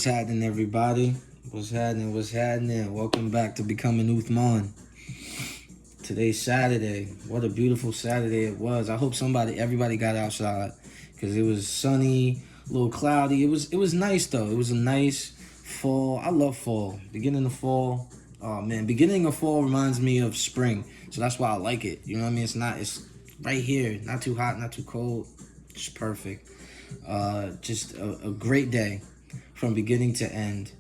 What's happening, everybody? What's happening? What's happening? Welcome back to Becoming Uthman. Today's Saturday. What a beautiful Saturday it was. I hope everybody got outside because it was sunny, a little cloudy. It was nice though. It was a nice fall. I love fall. Beginning of fall. Oh man, beginning of fall reminds me of spring. So that's why I like it. You know what I mean? It's right here. Not too hot, not too cold. Just perfect. Just a great day from beginning to end.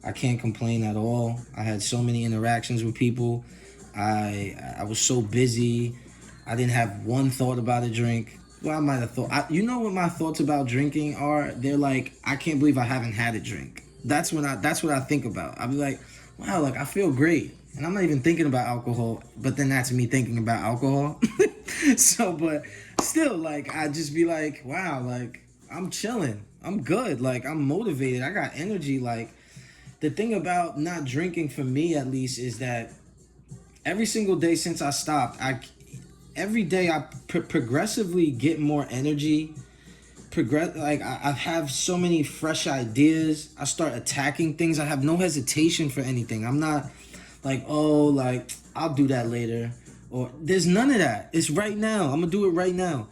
I can't complain at all. I had so many interactions with people. I was so busy. I didn't have one thought about a drink. Well, I might have thought. You know what my thoughts about drinking are? They're like, I can't believe I haven't had a drink. That's what I think about. I'll be like, wow, like I feel great. And I'm not even thinking about alcohol, but then that's me thinking about alcohol. But still, like, I just be like, wow, like, I'm chilling. I'm good. Like, I'm motivated. I got energy. Like, the thing about not drinking for me, at least, is that every single day since I stopped, every day I progressively get more energy. I have so many fresh ideas. I start attacking things. I have no hesitation for anything. I'm not like, oh, like I'll do that later, or there's none of that. It's right now. I'm gonna do it right now,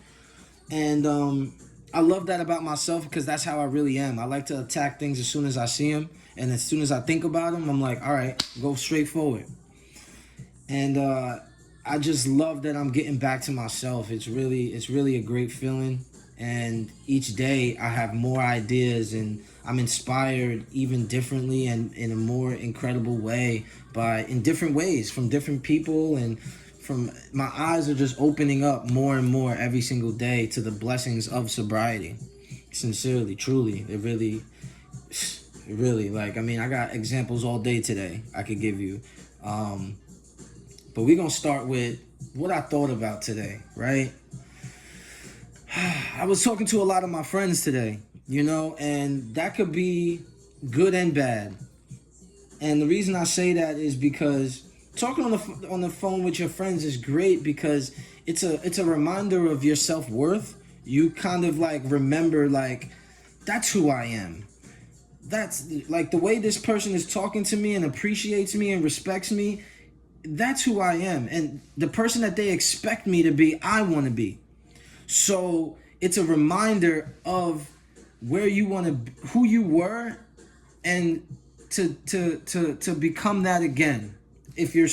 and I love that about myself because that's how I really am. I like to attack things as soon as I see them, and as soon as I think about them, I'm like, all right, go straight forward. And I just love that I'm getting back to myself. It's really a great feeling. And each day I have more ideas and I'm inspired even differently and in a more incredible way in different ways from different people, and from my eyes are just opening up more and more every single day to the blessings of sobriety. Sincerely, truly, it really, like, I mean, I got examples all day today I could give you. But we're going to start with what I thought about today, right? I was talking to a lot of my friends today, and that could be good and bad. And the reason I say that is because talking on the phone with your friends is great because it's a reminder of your self-worth. You kind of like remember, like, that's who I am. That's like the way this person is talking to me and appreciates me and respects me. That's who I am. And the person that they expect me to be, I want to be. So it's a reminder of where you want to, who you were, and to become that again. If you're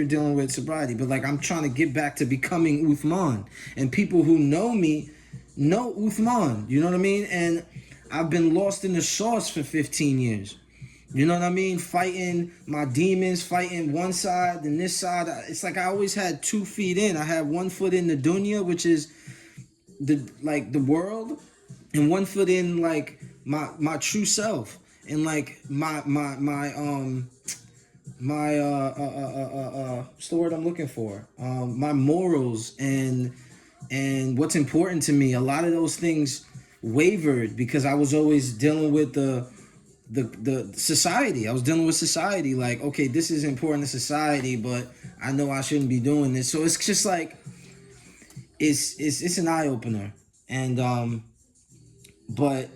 dealing with sobriety, but like I'm trying to get back to becoming Uthman, and people who know me know Uthman. You know what I mean? And I've been lost in the sauce for 15 years. You know what I mean? Fighting my demons, fighting one side and this side. It's like I always had 2 feet in. I had 1 foot in the dunya, which is the world, and 1 foot in like my true self, and like my what's the word I'm looking for? My morals and what's important to me. A lot of those things wavered because I was always dealing with the society. I was dealing with society. Like, okay, this is important to society, but I know I shouldn't be doing this. So it's just like it's an eye opener. And but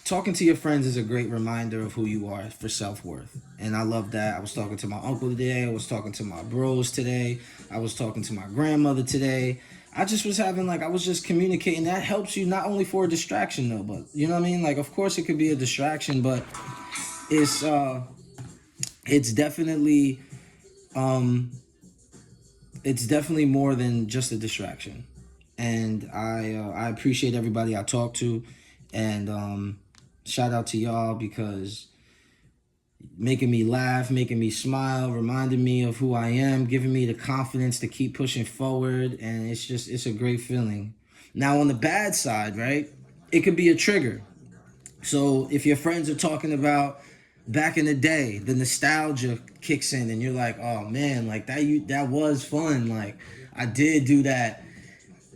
talking to your friends is a great reminder of who you are for self-worth. And I love that. I was talking to my uncle today. I was talking to my bros today. I was talking to my grandmother today. I was just communicating. That helps you not only for a distraction though, but you know what I mean? Like, of course it could be a distraction, but it's definitely more than just a distraction. And I appreciate everybody I talk to, and shout out to y'all because making me laugh, making me smile, reminding me of who I am, giving me the confidence to keep pushing forward, and it's a great feeling. Now on the bad side, right, it could be a trigger. So if your friends are talking about back in the day, the nostalgia kicks in and you're like, oh man, like that was fun, like I did do that,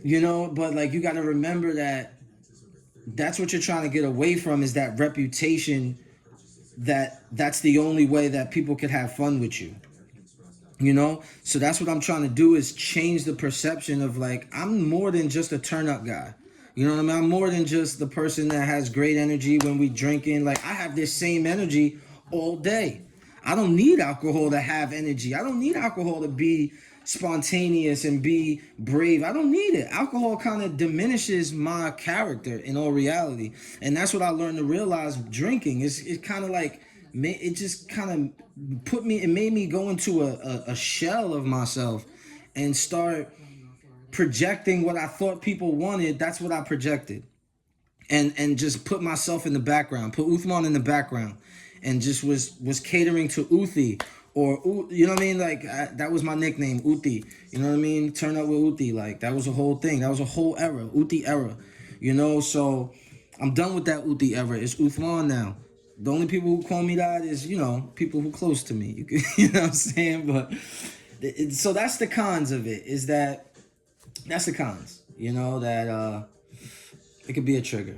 but like you got to remember that that's what you're trying to get away from, is that reputation that's the only way that people could have fun with you. So that's what I'm trying to do, is change the perception of like I'm more than just a turn up guy. You know what I mean? I'm more than just the person that has great energy when we drinking. Like, I have this same energy all day. I don't need alcohol to have energy. I don't need alcohol to be spontaneous and be brave. I don't need it. Alcohol kind of diminishes my character in all reality. And that's what I learned to realize drinking. It kind of like, it just kind of it made me go into a shell of myself and start projecting what I thought people wanted. That's what I projected. And just put myself in the background, put Uthman in the background, and just was catering to Uthi, or you know what I mean? Like, that was my nickname, Uthi. You know what I mean? Turn up with Uthi. Like, that was a whole thing. That was a whole era, Uthi era. You know, so I'm done with that Uthi era. It's Uthman now. The only people who call me that is, you know, people who close to me. You know what I'm saying? But so that's the cons of it. That's the cons. You know, that it could be a trigger.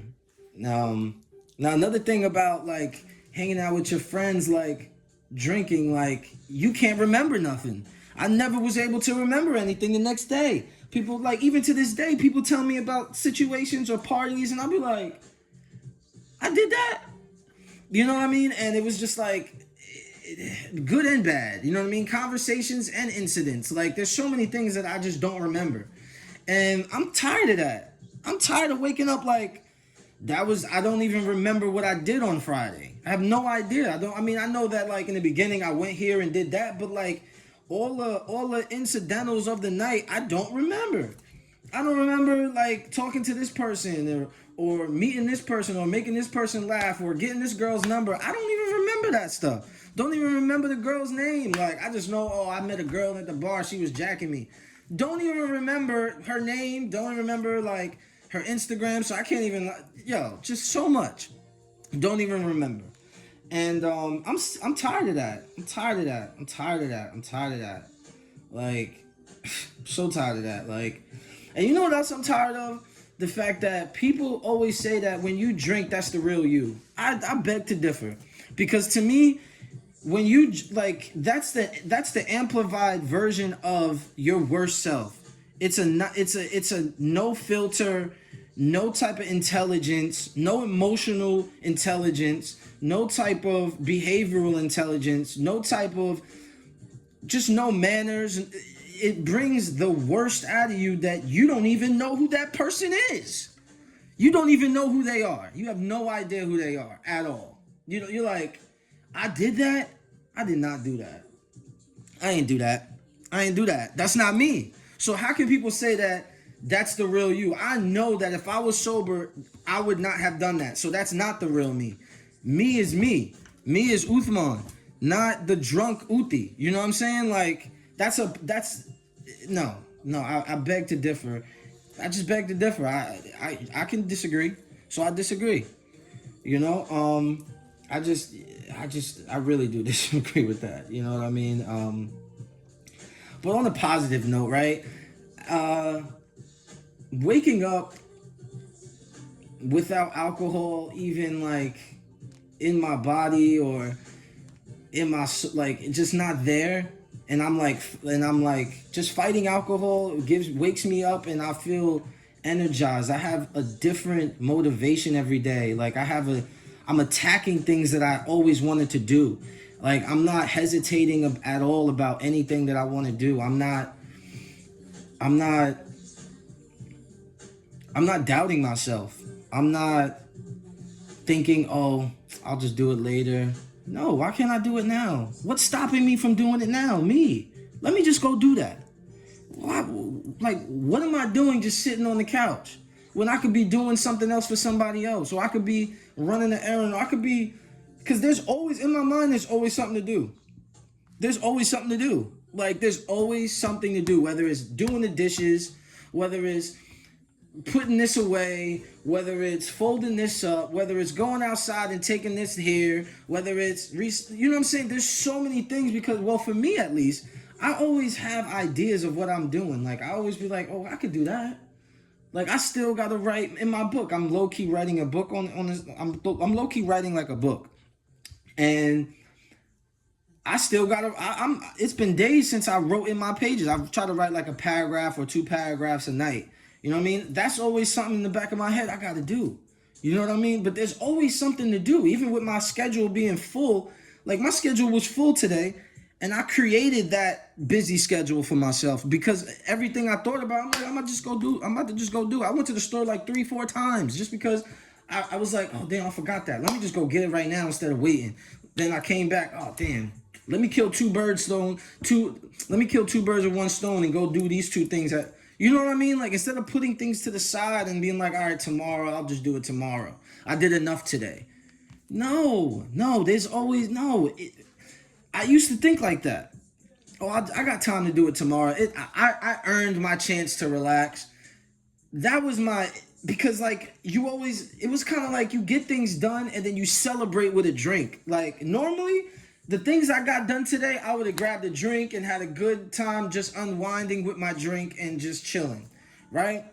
Now another thing about, like, hanging out with your friends, like, drinking, like, you can't remember nothing. I never was able to remember anything the next day. People, like, even to this day, people tell me about situations or parties, and I'll be like, I did that. You know what I mean? And it was just like, good and bad. You know what I mean? Conversations and incidents. Like, there's so many things that I just don't remember. And I'm tired of that. I'm tired of waking up like, I don't even remember what I did on Friday. I have no idea. I know that, like, in the beginning I went here and did that, but, like, all the incidentals of the night, I don't remember. I don't remember, like, talking to this person or meeting this person or making this person laugh or getting this girl's number. I don't even remember that stuff. Don't even remember the girl's name. Like, I just know, I met a girl at the bar, she was jacking me. Don't even remember her name. Don't even remember, like, her Instagram. So I can't even, just so much. Don't even remember. And I'm tired of that. I'm tired of that. Like, I'm so tired of that. Like, and you know what else I'm tired of? The fact that people always say that when you drink, that's the real you. I beg to differ. Because to me, when you, like, that's the amplified version of your worst self. It's a no filter, no type of intelligence, no emotional intelligence, no type of behavioral intelligence, no type of, just no manners. It brings the worst out of you that you don't even know who that person is. You don't even know who they are. You have no idea who they are at all. You know, you're like, I did that? I did not do that. I ain't do that. That's not me. So how can people say that that's the real you? I know that if I was sober, I would not have done that. So that's not the real me. Me is me. Me is Uthman, not the drunk Uthi. You know what I'm saying? Like, no, I beg to differ. I just beg to differ. I can disagree. So I disagree. You know, I really do disagree with that. You know what I mean? But on a positive note, right? Waking up without alcohol, even, like, in my body or in my, like, just not there, and I'm like just fighting alcohol wakes me up and I feel energized. I have a different motivation every day. Like, I'm attacking things that I always wanted to do. Like, I'm not hesitating at all about anything that I want to do. I'm not doubting myself. I'm not thinking, oh, I'll just do it later. No, why can't I do it now? What's stopping me from doing it now? Me. Let me just go do that. What am I doing just sitting on the couch when I could be doing something else for somebody else? Or I could be running an errand, or I could be, because there's always, in my mind, there's always something to do. There's always something to do. Like, there's always something to do, whether it's doing the dishes, whether it's putting this away, whether it's folding this up, whether it's going outside and taking this here, whether it's, you know what I'm saying? There's so many things because, well, for me at least, I always have ideas of what I'm doing. Like, I always be like, oh, I could do that. Like, I still got to write in my book. I'm low-key writing a book on this. I'm low-key writing, like, a book. And I still got to, it's been days since I wrote in my pages. I've tried to write, like, a paragraph or 2 paragraphs a night. You know what I mean? That's always something in the back of my head I got to do. You know what I mean? But there's always something to do, even with my schedule being full. Like my schedule was full today, and I created that busy schedule for myself because everything I thought about, I'm like, I'm about to just go do. I went to the store like 3, 4 times just because I was like, oh damn, I forgot that. Let me just go get it right now instead of waiting. Then I came back, oh damn. Let me kill two birds with one stone and go do these two things that, you know what I mean? Like instead of putting things to the side and being like, all right, tomorrow, I'll just do it tomorrow. I did enough today. No, there's always no. I used to think like that. Oh, I got time to do it tomorrow. I earned my chance to relax. That was my, because like you always, it was kind of like you get things done and then you celebrate with a drink. Like normally, the things I got done today, I would have grabbed a drink and had a good time just unwinding with my drink and just chilling, right?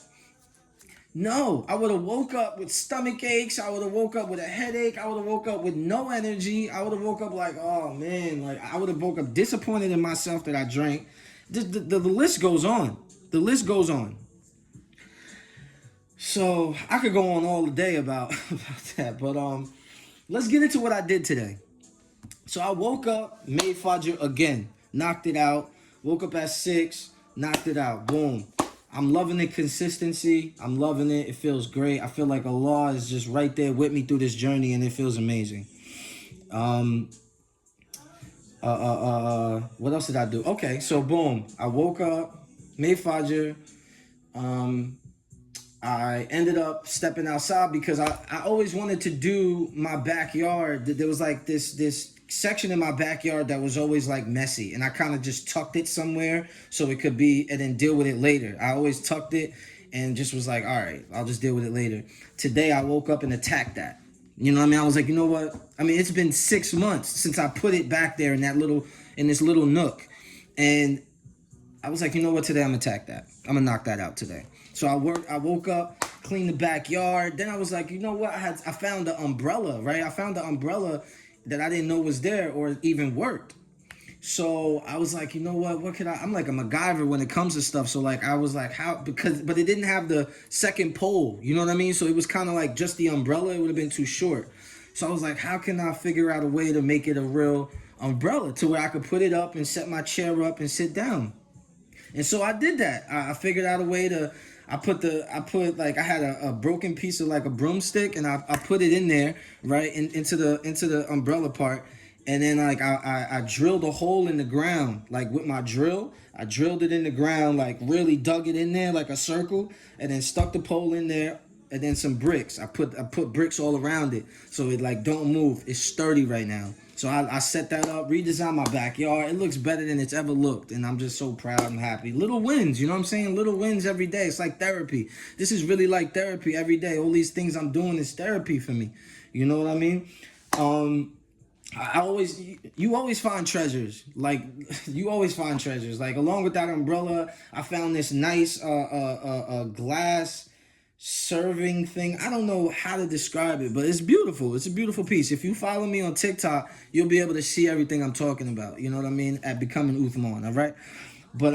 No, I would have woke up with stomach aches. I would have woke up with a headache. I would have woke up with no energy. I would have woke up like, oh man, like I would have woke up disappointed in myself that I drank. The list goes on. The list goes on. So I could go on all day about that, but let's get into what I did today. So I woke up, made Fajr again, knocked it out. Woke up at 6, knocked it out. Boom. I'm loving the consistency. I'm loving it. It feels great. I feel like Allah is just right there with me through this journey, and it feels amazing. What else did I do? Okay, so boom. I woke up, made Fajr. I ended up stepping outside because I always wanted to do my backyard. There was like this section in my backyard that was always like messy, and I kind of just tucked it somewhere so it could be, and then deal with it later. I always tucked it and just was like, all right, I'll just deal with it later. Today I woke up and attacked that. You know what I mean? I was like, you know what? I mean, it's been 6 months since I put it back there in this little nook, and I was like, you know what? Today I'm gonna attack that. I'm gonna knock that out today. So I woke up, cleaned the backyard. Then I was like, you know what? I found the umbrella, right? I found the umbrella that I didn't know was there or even worked. So I was like, you know what could I'm like a MacGyver when it comes to stuff. So like, I was like, but it didn't have the second pole, you know what I mean? So it was kind of like just the umbrella. It would have been too short. So I was like, how can I figure out a way to make it a real umbrella to where I could put it up and set my chair up and sit down? And so I did that. I figured out a way to, I had a broken piece of like a broomstick, and I put it in there, right, into the umbrella part. And then like I drilled a hole in the ground, like with my drill. I drilled it in the ground, like really dug it in there like a circle, and then stuck the pole in there, and then some bricks. I put bricks all around it so it like don't move. It's sturdy right now. So I set that up, redesigned my backyard. It looks better than it's ever looked, and I'm just so proud and happy. Little wins, you know what I'm saying? Little wins every day. It's like therapy. This is really like therapy every day. All these things I'm doing is therapy for me. You know what I mean? You always find treasures. Like, you always find treasures. Like, along with that umbrella, I found this nice glass serving thing. I don't know how to describe it, but it's beautiful. It's a beautiful piece. If you follow me on TikTok, you'll be able to see everything I'm talking about. You know what I mean? At Becoming Uthman, all right? But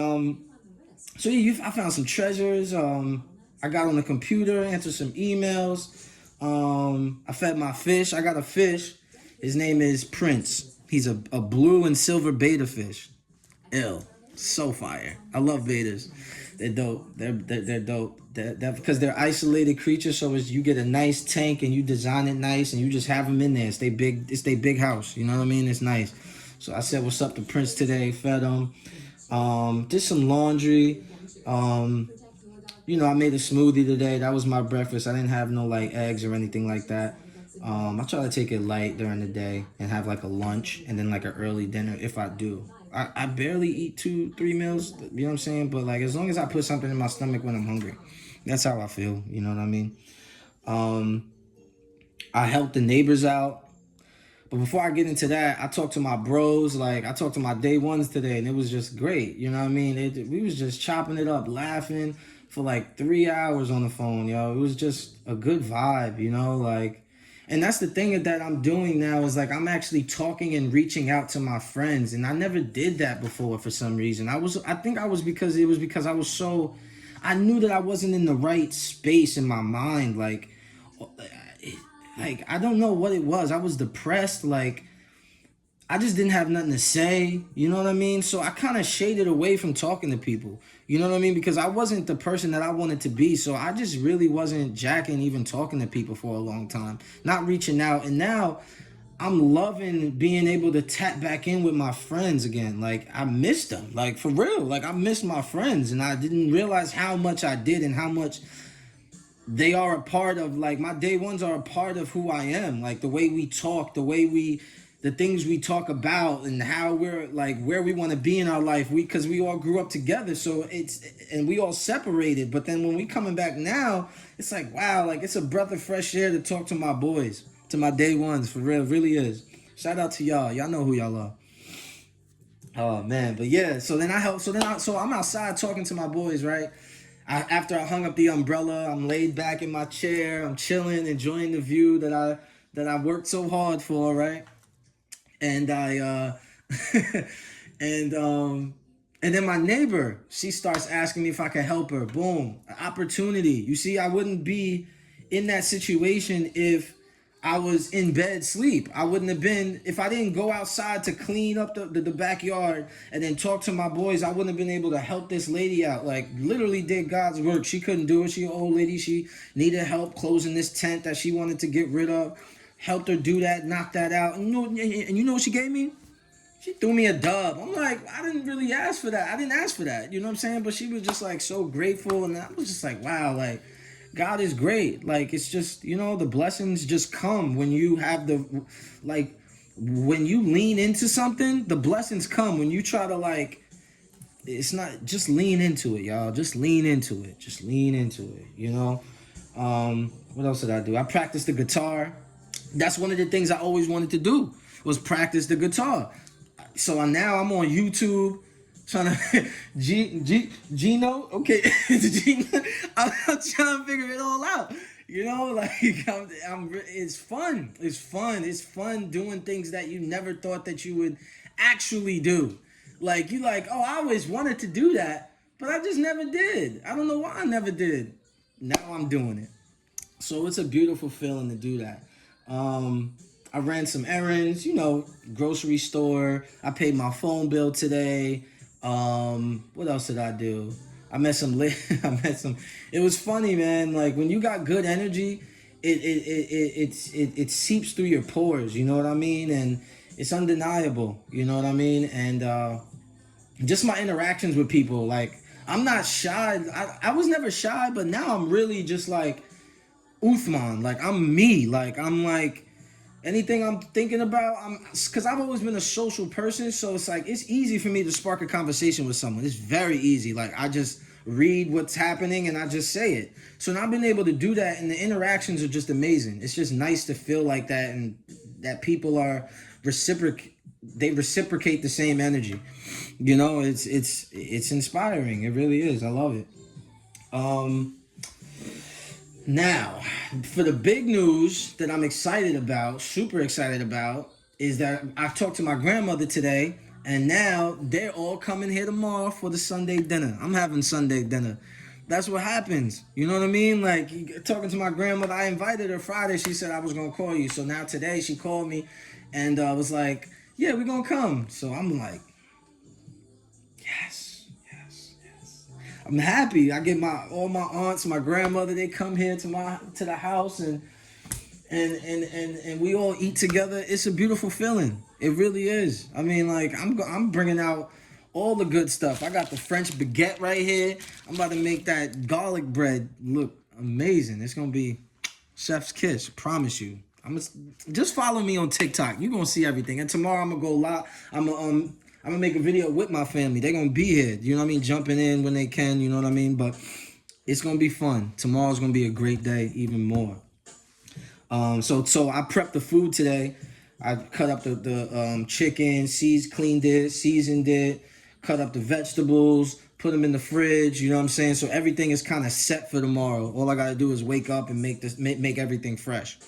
so yeah, I found some treasures. I got on the computer, answered some emails. I fed my fish. I got a fish. His name is Prince. He's a blue and silver beta fish. Ill. So fire. I love betas. They're dope. They're dope. That because they're isolated creatures, so you get a nice tank and you design it nice and you just have them in there. It's their big house. You know what I mean? It's nice. So I said what's up to Prince today, fed him. Did some laundry. You know, I made a smoothie today. That was my breakfast. I didn't have no like eggs or anything like that. I try to take it light during the day and have like a lunch and then like an early dinner if I do. I barely eat 2-3 meals, you know what I'm saying? But like as long as I put something in my stomach when I'm hungry, that's how I feel, you know what I mean? I helped the neighbors out. But before I get into that, I talked to my bros, like I talked to my day ones today, and it was just great, you know what I mean? We was just chopping it up, laughing for like 3 hours on the phone, yo. It was just a good vibe, you know, like. And that's the thing that I'm doing now is like I'm actually talking and reaching out to my friends, and I never did that before for some reason. I think it was because I was so I knew that I wasn't in the right space in my mind. Like I don't know what it was. I was depressed. Like I just didn't have nothing to say. You know what I mean? So I kind of shaded away from talking to people. You know what I mean? Because I wasn't the person that I wanted to be. So I just really wasn't jacking even talking to people for a long time. Not reaching out. And now I'm loving being able to tap back in with my friends again. Like I missed them. Like for real. Like I missed my friends and I didn't realize how much I did and how much they are a part of, like, my day ones are a part of who I am. Like the way we talk, the things we talk about and how we're like where we want to be in our life. Because we all grew up together. So and we all separated. But then when we coming back now, it's like, wow, like it's a breath of fresh air to talk to my boys, to my day ones, for real. It really is. Shout out to y'all. Y'all know who y'all are. Oh man, but yeah. So I'm outside talking to my boys, right? After I hung up the umbrella, I'm laid back in my chair. I'm chilling, enjoying the view that I worked so hard for, right? And and then my neighbor, she starts asking me if I can help her. Boom, opportunity. You see, I wouldn't be in that situation if I was in bed sleep. I wouldn't have been, if I didn't go outside to clean up the backyard and then talk to my boys, I wouldn't have been able to help this lady out. Like literally did God's work. She couldn't do it. She an old lady. She needed help closing this tent that she wanted to get rid of. Helped her do that, knock that out. And you know what she gave me? She threw me a dub. I'm like, I didn't really ask for that. I didn't ask for that. You know what I'm saying? But she was just like so grateful. And I was just like, wow, like, God is great. Like, it's just, you know, the blessings just come when you have when you lean into something, the blessings come. When you try to, like, it's not, just lean into it, y'all. Just lean into it. Just lean into it, you know? What else did I do? I practiced the guitar. That's one of the things I always wanted to do, was practice the guitar. So now I'm on YouTube trying to Gino, okay, I'm trying to figure it all out. You know, like it's fun. It's fun. It's fun doing things that you never thought that you would actually do. Like you like, oh, I always wanted to do that, but I just never did. I don't know why I never did. Now I'm doing it. So it's a beautiful feeling to do that. I ran some errands, you know, grocery store. I paid my phone bill today. What else did I do? I met some. It was funny, man. Like when you got good energy, it seeps through your pores. You know what I mean? And it's undeniable. You know what I mean? And just my interactions with people. Like I'm not shy. I was never shy, but now I'm really just like Uthman. Like I'm me. Like I'm like. Anything I'm thinking about, because I've always been a social person, so it's like, it's easy for me to spark a conversation with someone. It's very easy. Like, I just read what's happening and I just say it. So now I've been able to do that, and the interactions are just amazing. It's just nice to feel like that, and that people are they reciprocate the same energy. You know, it's inspiring. It really is. I love it. Now, for the big news that I'm excited about, super excited about, is that I talked to my grandmother today, and now they're all coming here tomorrow for the Sunday dinner. I'm having Sunday dinner. That's what happens. You know what I mean? Like, talking to my grandmother, I invited her Friday. She said I was going to call you. So now today she called me and was like, yeah, we're going to come. So I'm like, yes. I'm happy. I get all my aunts, my grandmother, they come here to the house and we all eat together. It's a beautiful feeling. It really is. I mean, like I'm bringing out all the good stuff. I got the French baguette right here. I'm about to make that garlic bread look amazing. It's gonna be chef's kiss. Promise you. Just follow me on TikTok. You're gonna see everything. And tomorrow I'm gonna go live. I'm gonna make a video with my family. They're gonna be here, you know what I mean? Jumping in when they can, you know what I mean? But it's gonna be fun. Tomorrow's gonna be a great day, even more. So I prepped the food today. I cut up the chicken, cleaned it, seasoned it, cut up the vegetables, put them in the fridge, you know what I'm saying? So everything is kind of set for tomorrow. All I gotta do is wake up and make everything fresh.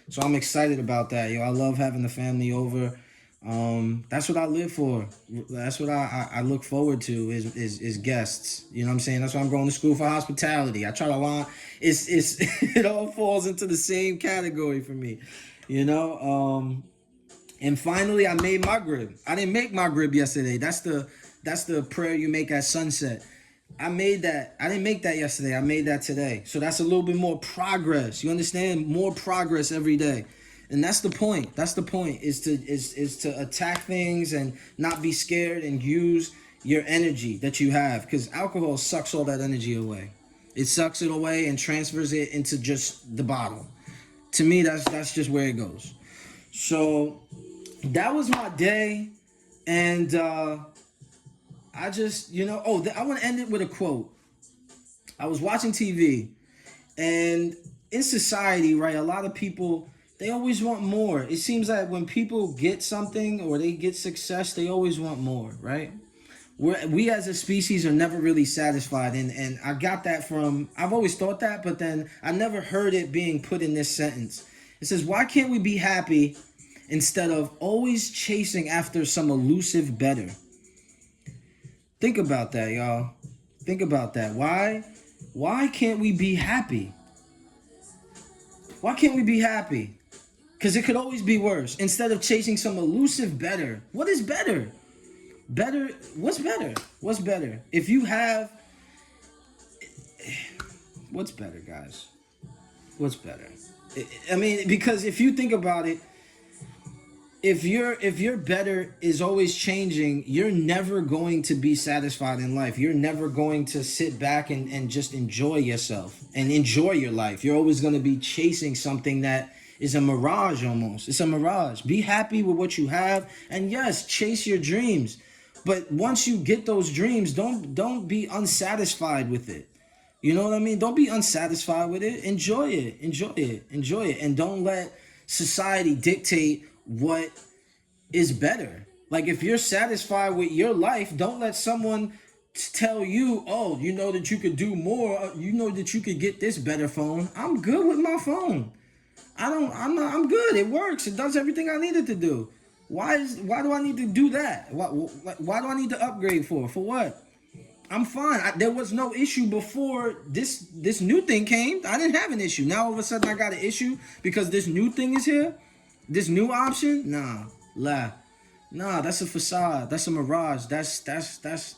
So I'm excited about that, yo. I love having the family over. That's what I live for. That's what I look forward to is guests. You know what I'm saying? That's why I'm going to school for hospitality. I try to line it's it all falls into the same category for me. You know? And finally I made Maghrib. I didn't make Maghrib yesterday. That's the prayer you make at sunset. I made that. I didn't make that yesterday. I made that today. So that's a little bit more progress. You understand? More progress every day. And that's the point. That's the point is to attack things and not be scared and use your energy that you have, because alcohol sucks all that energy away. It sucks it away and transfers it into just the bottle. To me, that's just where it goes. So that was my day, and I just, I want to end it with a quote. I was watching TV, and in society, right, a lot of people, they always want more. It seems like when people get something or they get success, they always want more, right? We as a species are never really satisfied, and I got that from, I've always thought that, but then I never heard it being put in this sentence. It says, why can't we be happy instead of always chasing after some elusive better? Think about that, y'all. Think about that. Why can't we be happy? Why can't we be happy? Because it could always be worse. Instead of chasing some elusive better. What is better? Better, what's better? What's better? If you have, what's better, guys? What's better? I mean, because if you think about it, if your better is always changing, you're never going to be satisfied in life. You're never going to sit back and just enjoy yourself and enjoy your life. You're always going to be chasing something that is a mirage almost. It's a mirage. Be happy with what you have, and yes, chase your dreams. But once you get those dreams, don't be unsatisfied with it. You know what I mean? Don't be unsatisfied with it. Enjoy it. Enjoy it. Enjoy it. And don't let society dictate what is better. Like, if you're satisfied with your life, don't let someone tell you, oh, you know that you could do more. You know that you could get this better phone. I'm good with my phone. I'm good. It works. It does everything I needed to do. Why do I need to do that? Why do I need to upgrade for? For what? I'm fine. There was no issue before this new thing came. I didn't have an issue. Now all of a sudden I got an issue because this new thing is here. This new option? Nah, that's a facade. That's a mirage. That's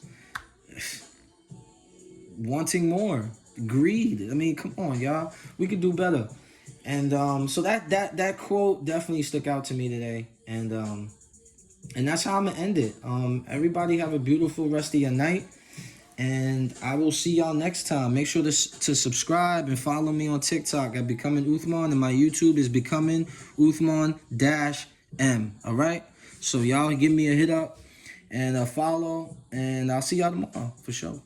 wanting more. Greed. I mean, come on, y'all. We could do better. And so that quote definitely stuck out to me today. And that's how I'm gonna end it. Everybody have a beautiful rest of your night. And I will see y'all next time. Make sure to subscribe and follow me on TikTok at Becoming Uthman. And my YouTube is Becoming Uthman-M. All right? So y'all give me a hit up and a follow. And I'll see y'all tomorrow for sure.